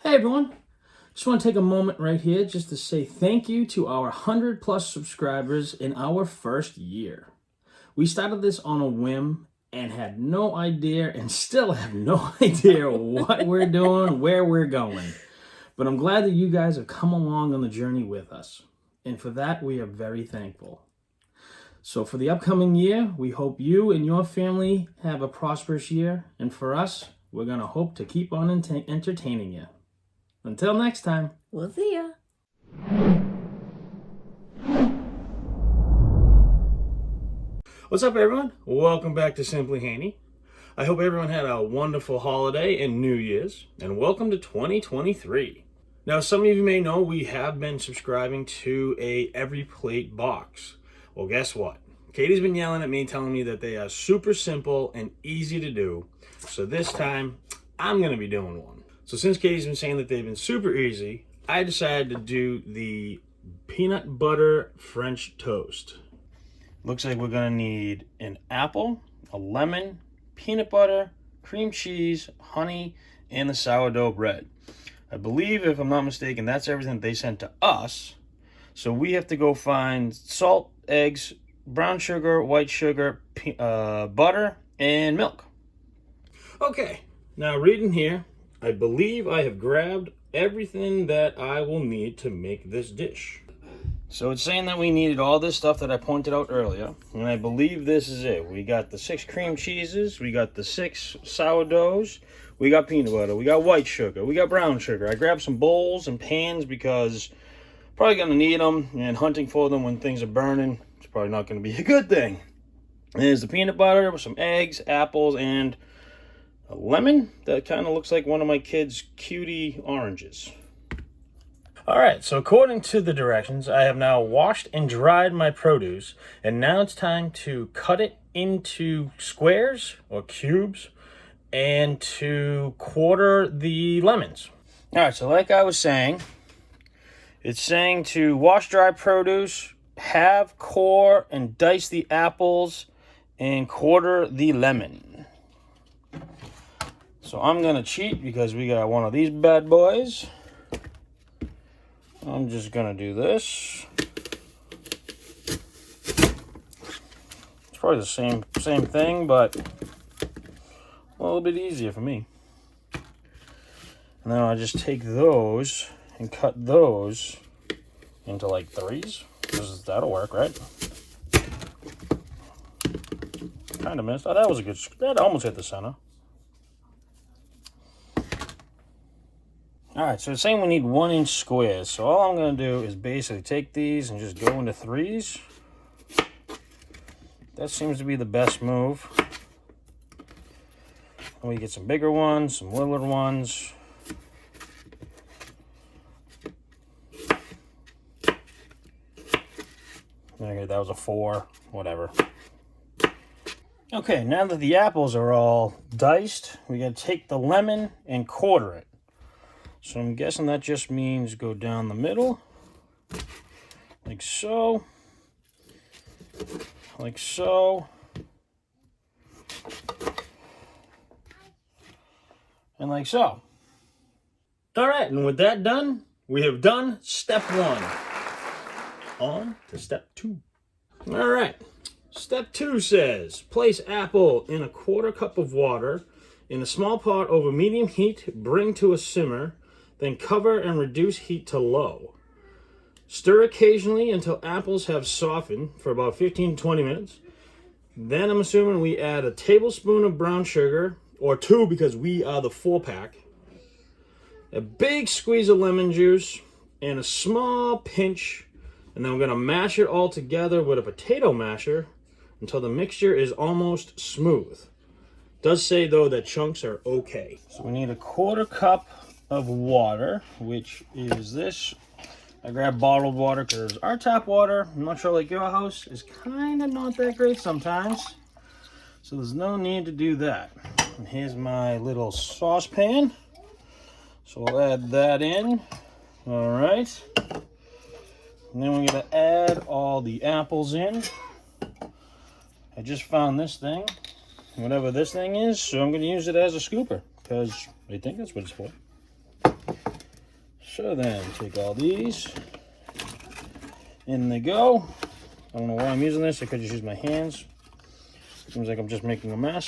Hey everyone, just want to take a moment right here just to say thank you to our 100 plus subscribers in our first year. We started this on a whim and had no idea and still have no idea what we're doing, where we're going. But I'm glad that you guys have come along on the journey with us. And for that, we are very thankful. So for the upcoming year, we hope you and your family have a prosperous year. And for us, we're going to hope to keep on entertaining you. Until next time. We'll see ya. What's up, everyone? Welcome back to Simply Haney. I hope everyone had a wonderful holiday and New Year's, and welcome to 2023. Now, some of you may know we have been subscribing to a EveryPlate box. Well, guess what? Katie's been yelling at me, telling me that they are super simple and easy to do. So this time, I'm going to be doing one. So since Katie's been saying that they've been super easy, I decided to do the peanut butter French toast. Looks like we're going to need an apple, a lemon, peanut butter, cream cheese, honey, and the sourdough bread. I believe, if I'm not mistaken, that's everything they sent to us. So we have to go find salt, eggs, brown sugar, white sugar, butter, and milk. Okay, now reading here, I believe I have grabbed everything that I will need to make this dish. So it's saying that we needed all this stuff that I pointed out earlier, and I believe this is it. We got the 6 cream cheeses, we got the 6 sourdoughs, we got peanut butter, we got white sugar, we got brown sugar. I grabbed some bowls and pans because probably going to need them, and hunting for them when things are burning, it's probably not going to be a good thing. And there's the peanut butter with some eggs, apples, and a lemon that kind of looks like one of my kids' cutie oranges. Alright, so according to the directions, I have now washed and dried my produce, and now it's time to cut it into squares or cubes and to quarter the lemons. Alright, so like I was saying, it's saying to wash dry produce, halve, core, and dice the apples, and quarter the lemon. So I'm going to cheat because we got one of these bad boys. I'm just going to do this. It's probably the same thing, but a little bit easier for me. And then I'll just take those and cut those into like 3s. Because that'll work, right? Kind of missed. Oh, that was a good... That almost hit the center. Alright, so it's saying we need 1-inch squares. So all I'm going to do is basically take these and just go into 3s. That seems to be the best move. And we get some bigger ones, some littler ones. Okay, that was a 4, whatever. Okay, now that the apples are all diced, we got to take the lemon and quarter it. So I'm guessing that just means go down the middle, like so, like so, and like so. All right, and with that done, we have done step 1. On to step 2. All right, step 2 says, place apple in a 1/4 cup of water in a small pot over medium heat, bring to a simmer, then cover and reduce heat to low. Stir occasionally until apples have softened for about 15 to 20 minutes. Then I'm assuming we add a tablespoon of brown sugar, or 2 because we are the 4-pack, a big squeeze of lemon juice, and a small pinch, and then we're going to mash it all together with a potato masher until the mixture is almost smooth. It does say, though, that chunks are okay. So we need a 1/4 cup of water, which is this. I grabbed bottled water because our tap water, I'm not sure like your house, is kind of not that great sometimes. So there's no need to do that. And here's my little saucepan. So we'll add that in. All right. And then we're going to add all the apples in. I just found this thing, whatever this thing is, so I'm going to use it as a scooper because I think that's what it's for. So then, take all these. In they go. I don't know why I'm using this. I could just use my hands. Seems like I'm just making a mess.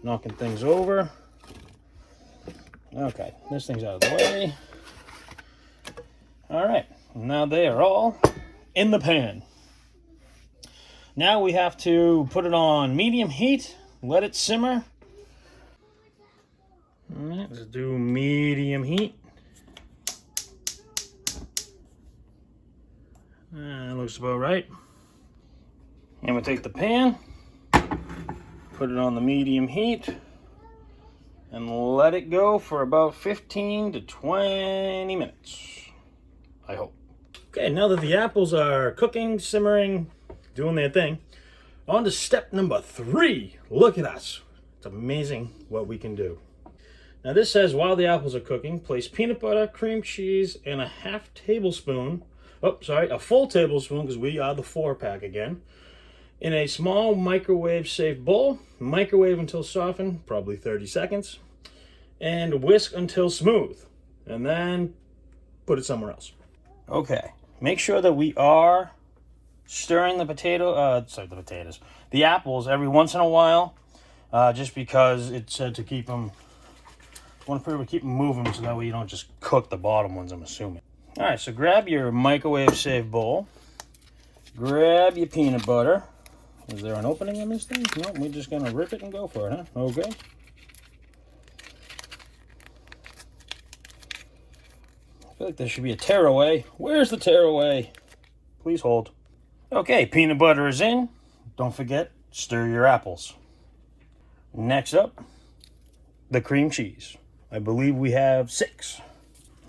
Knocking things over. Okay, this thing's out of the way. All right, now they are all in the pan. Now we have to put it on medium heat, let it simmer. All right, let's do medium heat. That looks about right. And we'll take the pan, put it on the medium heat, and let it go for about 15 to 20 minutes, I hope. Okay, now that the apples are cooking, simmering, doing their thing, on to step number 3. Look at us. It's amazing what we can do. Now this says while the apples are cooking, place peanut butter, cream cheese, and a full tablespoon, because we are the 4-pack again, in a small microwave-safe bowl. Microwave until softened, probably 30 seconds, and whisk until smooth, and then put it somewhere else. Okay, make sure that we are stirring the the apples every once in a while, just because it said to keep them, want to keep them moving so that way you don't just cook the bottom ones, I'm assuming. All right, so grab your microwave-safe bowl, grab your peanut butter. Is there an opening in this thing? No, we're just gonna rip it and go for it, huh? Okay. I feel like there should be a tearaway. Where's the tearaway? Please hold. Okay, peanut butter is in. Don't forget, stir your apples. Next up, the cream cheese. I believe we have 6.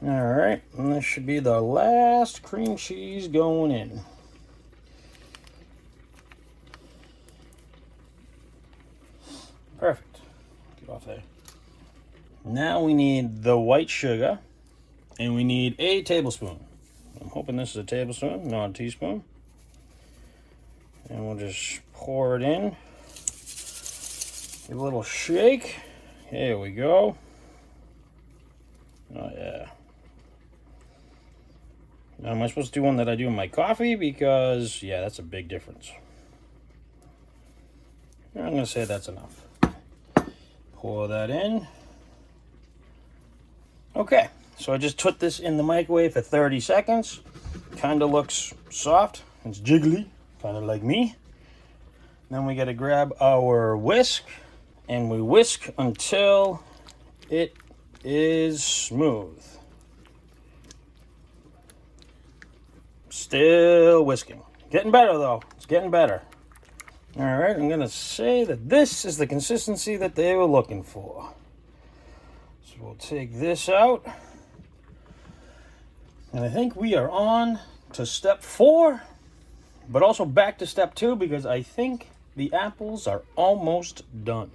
All right, and this should be the last cream cheese going in. Perfect. Get off there. Now we need the white sugar, and we need a tablespoon. I'm hoping this is a tablespoon, not a teaspoon. And we'll just pour it in. Give a little shake. Here we go. Oh yeah. Now, am I supposed to do one that I do in my coffee? Because, yeah, that's a big difference. I'm going to say that's enough. Pour that in. Okay, so I just put this in the microwave for 30 seconds. Kind of looks soft. It's jiggly, kind of like me. Then we got to grab our whisk, and we whisk until it is smooth. Still whisking. Getting better, though. It's getting better. All right, I'm going to say that this is the consistency that they were looking for. So we'll take this out. And I think we are on to step 4, but also back to step 2, because I think the apples are almost done.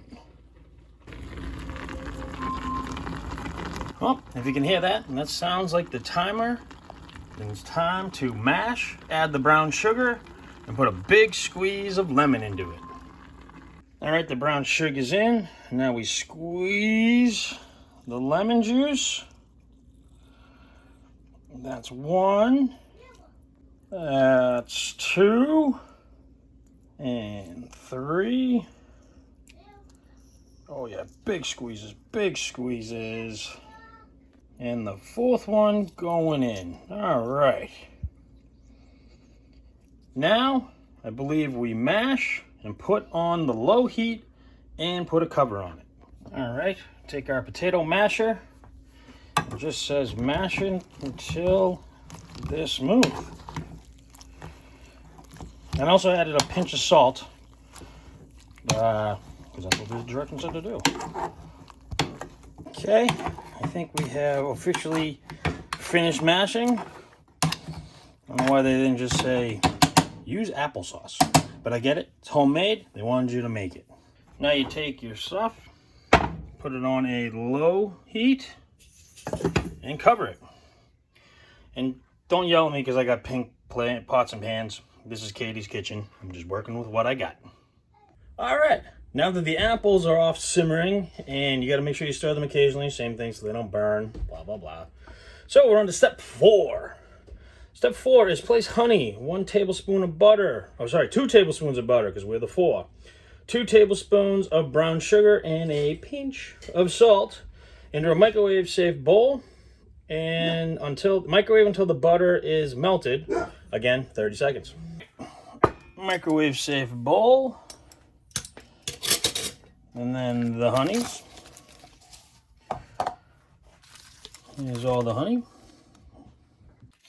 Well, if you can hear that, and that sounds like the timer, then it's time to mash, add the brown sugar, and put a big squeeze of lemon into it. All right, the brown sugar's in. Now we squeeze the lemon juice. That's 1. That's 2. And 3. Oh yeah, big squeezes, big squeezes. And the 4th one going in. All right. Now, I believe we mash and put on the low heat and put a cover on it. All right, take our potato masher. It just says mashing until they're smooth. And also added a pinch of salt, because that's what the directions said to do. Okay, I think we have officially finished mashing. I don't know why they didn't just say use applesauce, but I get it. It's homemade. They wanted you to make it. Now you take your stuff, put it on a low heat, and cover it. And don't yell at me because I got pink pots and pans. This is Katie's kitchen. I'm just working with what I got. All right. Now that the apples are off simmering, and you got to make sure you stir them occasionally, same thing so they don't burn, blah, blah, blah. So we're on to step 4. Step 4 is place honey, 1 tablespoon of butter. Oh, sorry, 2 tablespoons of butter because we're the 4. 2 tablespoons of brown sugar and a pinch of salt into a microwave-safe bowl, and microwave until the butter is melted. Again, 30 seconds. Microwave-safe bowl, and then the honeys. Here's all the honey.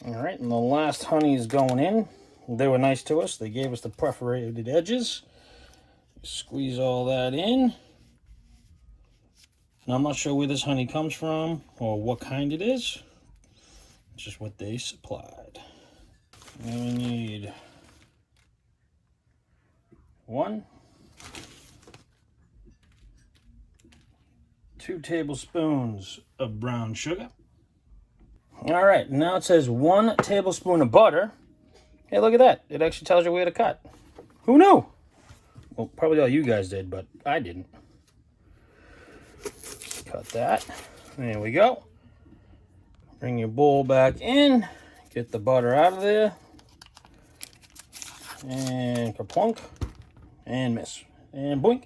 All right, and the last honey is going in. They were nice to us. They gave us the perforated edges. Squeeze all that in. Now, I'm not sure where this honey comes from or what kind it is. It's just what they supplied. And we need 1, 2 tablespoons of brown sugar. All right, now it says 1 tablespoon of butter. Hey, look at that. It actually tells you where to cut. Who knew? Well, probably all you guys did, but I didn't. Cut that. There we go. Bring your bowl back in. Get the butter out of there. And kaplunk. And miss. And boink.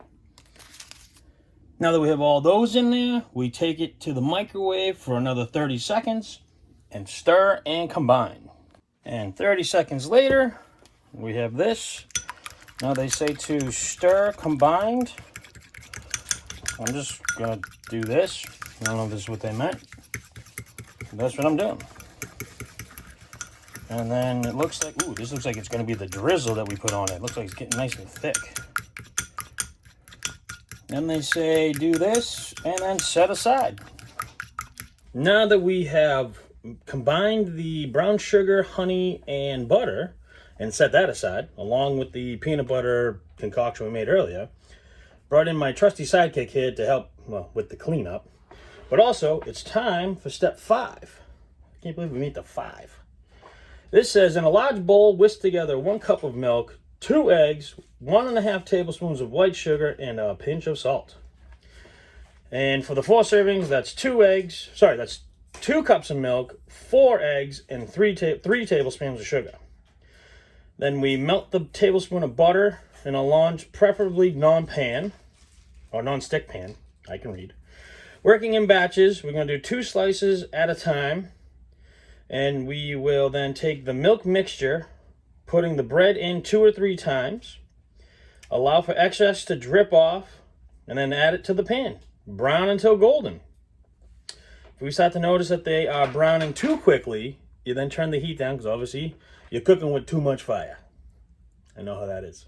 Now that we have all those in there, we take it to the microwave for another 30 seconds and stir and combine. And 30 seconds later, we have this. Now they say to stir combined. I'm just gonna do this. I don't know if this is what they meant. That's what I'm doing. And then it looks like, ooh, this looks like it's gonna be the drizzle that we put on it. It looks like it's getting nice and thick. Then they say do this and then set aside. Now that we have combined the brown sugar, honey, and butter and set that aside, along with the peanut butter concoction we made earlier, brought in my trusty sidekick here to help, well, with the cleanup. But also, it's time for step 5. I can't believe we made the 5. This says, in a large bowl, whisk together 1 cup of milk, 2 eggs, 1.5 tablespoons of white sugar, and a pinch of salt. And for the 4 servings, that's 2 eggs. Sorry, that's 2 cups of milk, 4 eggs, and 3 tablespoons of sugar. Then we melt the tablespoon of butter in a large, preferably non-pan, or non-stick pan, I can read. Working in batches, we're going to do 2 slices at a time. And we will then take the milk mixture, putting the bread in 2 or 3 times. Allow for excess to drip off, and then add it to the pan. Brown until golden. If we start to notice that they are browning too quickly, you then turn the heat down, because obviously you're cooking with too much fire. I know how that is.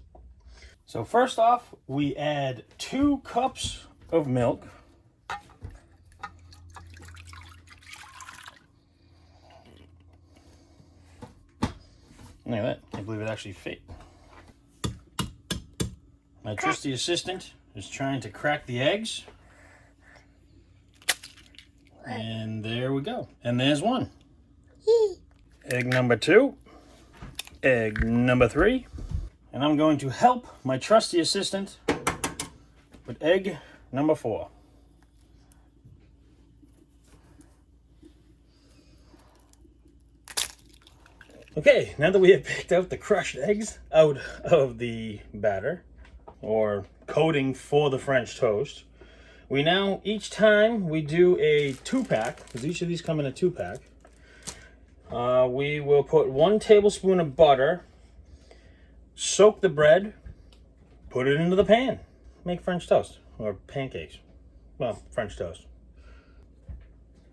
So first off, we add 2 cups of milk. Look at that. Can't believe it actually fit. My trusty assistant is trying to crack the eggs. And there we go. And there's 1. Egg number 2. Egg number 3. And I'm going to help my trusty assistant with egg number 4. Okay, now that we have picked out the crushed eggs out of the batter, or coating for the French toast, we now, each time we do a 2-pack, because each of these come in a 2-pack, we will put 1 tablespoon of butter, soak the bread, put it into the pan. Make French toast, or pancakes. Well, French toast.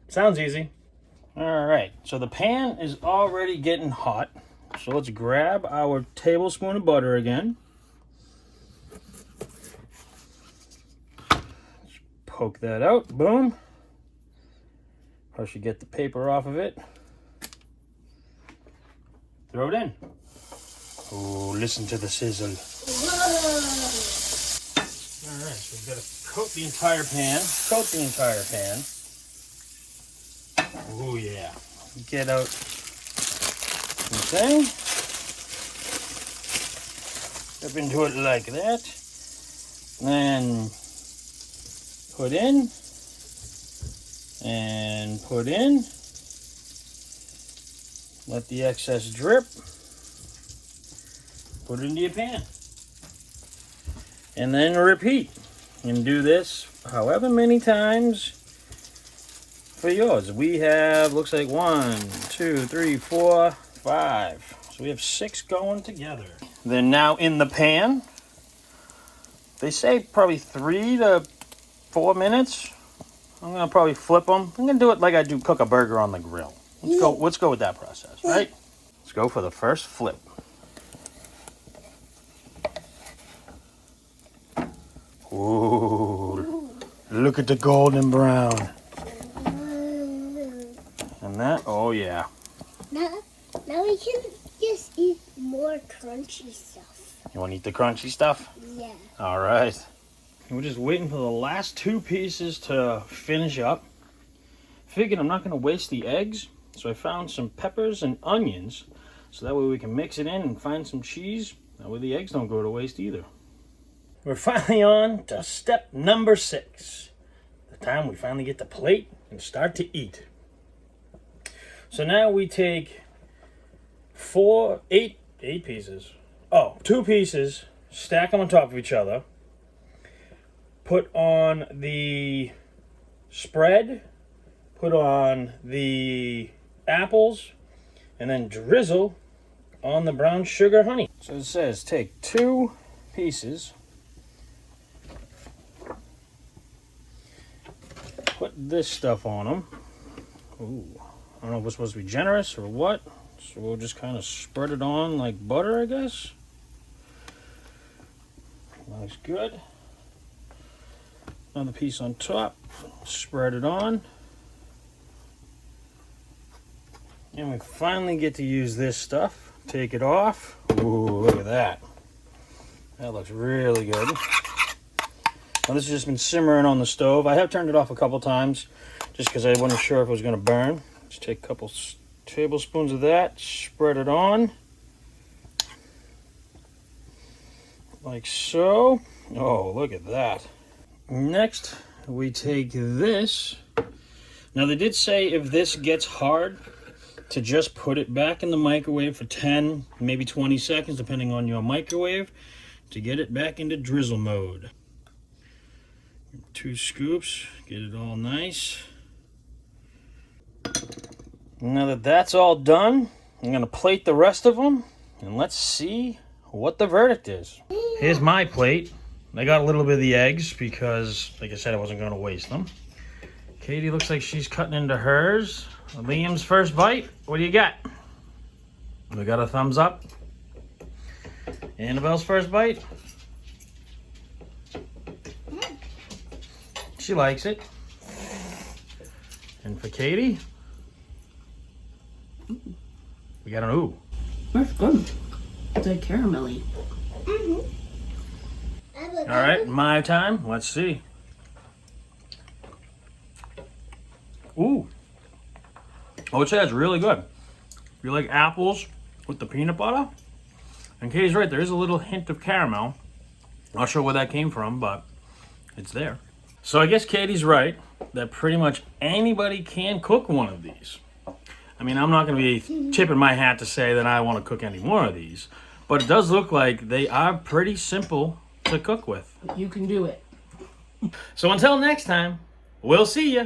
Sounds easy. All right, so the pan is already getting hot. So let's grab our tablespoon of butter again. Poke that out, boom. First you get the paper off of it. Throw it in. Oh, listen to the sizzle. All right, so we've got to coat the entire pan. Coat the entire pan. Oh yeah. Get out the thing. Step into it like that. Then put in. And put in. Let the excess drip. Put it into your pan. And then repeat. And do this however many times for yours. We have, looks like 1, 2, 3, 4, 5. So we have 6 going together. They're now in the pan. They say probably 3 to 4 minutes. I'm gonna probably flip them. I'm gonna do it like I do cook a burger on the grill. Let's go with that process, right? Let's go for the first flip. Ooh, look at the golden brown. And that, oh yeah. Now we can just eat more crunchy stuff. You want to eat the crunchy stuff? Yeah. All right. We're just waiting for the last 2 pieces to finish up. Figured I'm not going to waste the eggs, so I found some peppers and onions, so that way we can mix it in and find some cheese. That way the eggs don't go to waste either. We're finally on to step number 6. The time we finally get the plate and start to eat. So now we take 8 pieces. Oh, 2 pieces, stack them on top of each other, put on the spread, put on the apples, and then drizzle on the brown sugar honey. So it says take 2 pieces, put this stuff on them. Ooh, I don't know if we're supposed to be generous or what. So we'll just kind of spread it on like butter, I guess. Looks good. Another piece on top. Spread it on. And we finally get to use this stuff. Take it off. Ooh, look at that. That looks really good. Now this has just been simmering on the stove. I have turned it off a couple times just because I wasn't sure if it was going to burn. Just take a couple tablespoons of that, spread it on like so. Oh, look at that. Next, we take this. Now they did say if this gets hard to just put it back in the microwave for 10, maybe 20 seconds, depending on your microwave, to get it back into drizzle mode. 2 scoops, get it all nice. Now that that's all done, I'm going to plate the rest of them, and let's see what the verdict is. Here's my plate. I got a little bit of the eggs because, like I said, I wasn't going to waste them. Katie looks like she's cutting into hers. Liam's first bite. What do you got? We got a thumbs up. Annabelle's first bite. She likes it. And for Katie, we got an ooh. That's good. It's like caramelly. All right, my time. Let's see. Ooh. I would say that's really good. If you like apples with the peanut butter. And Katie's right, there is a little hint of caramel. Not sure where that came from, but it's there. So I guess Katie's right that pretty much anybody can cook one of these. I mean, I'm not going to be tipping my hat to say that I want to cook any more of these, but it does look like they are pretty simple to cook with. You can do it. So until next time, we'll see ya.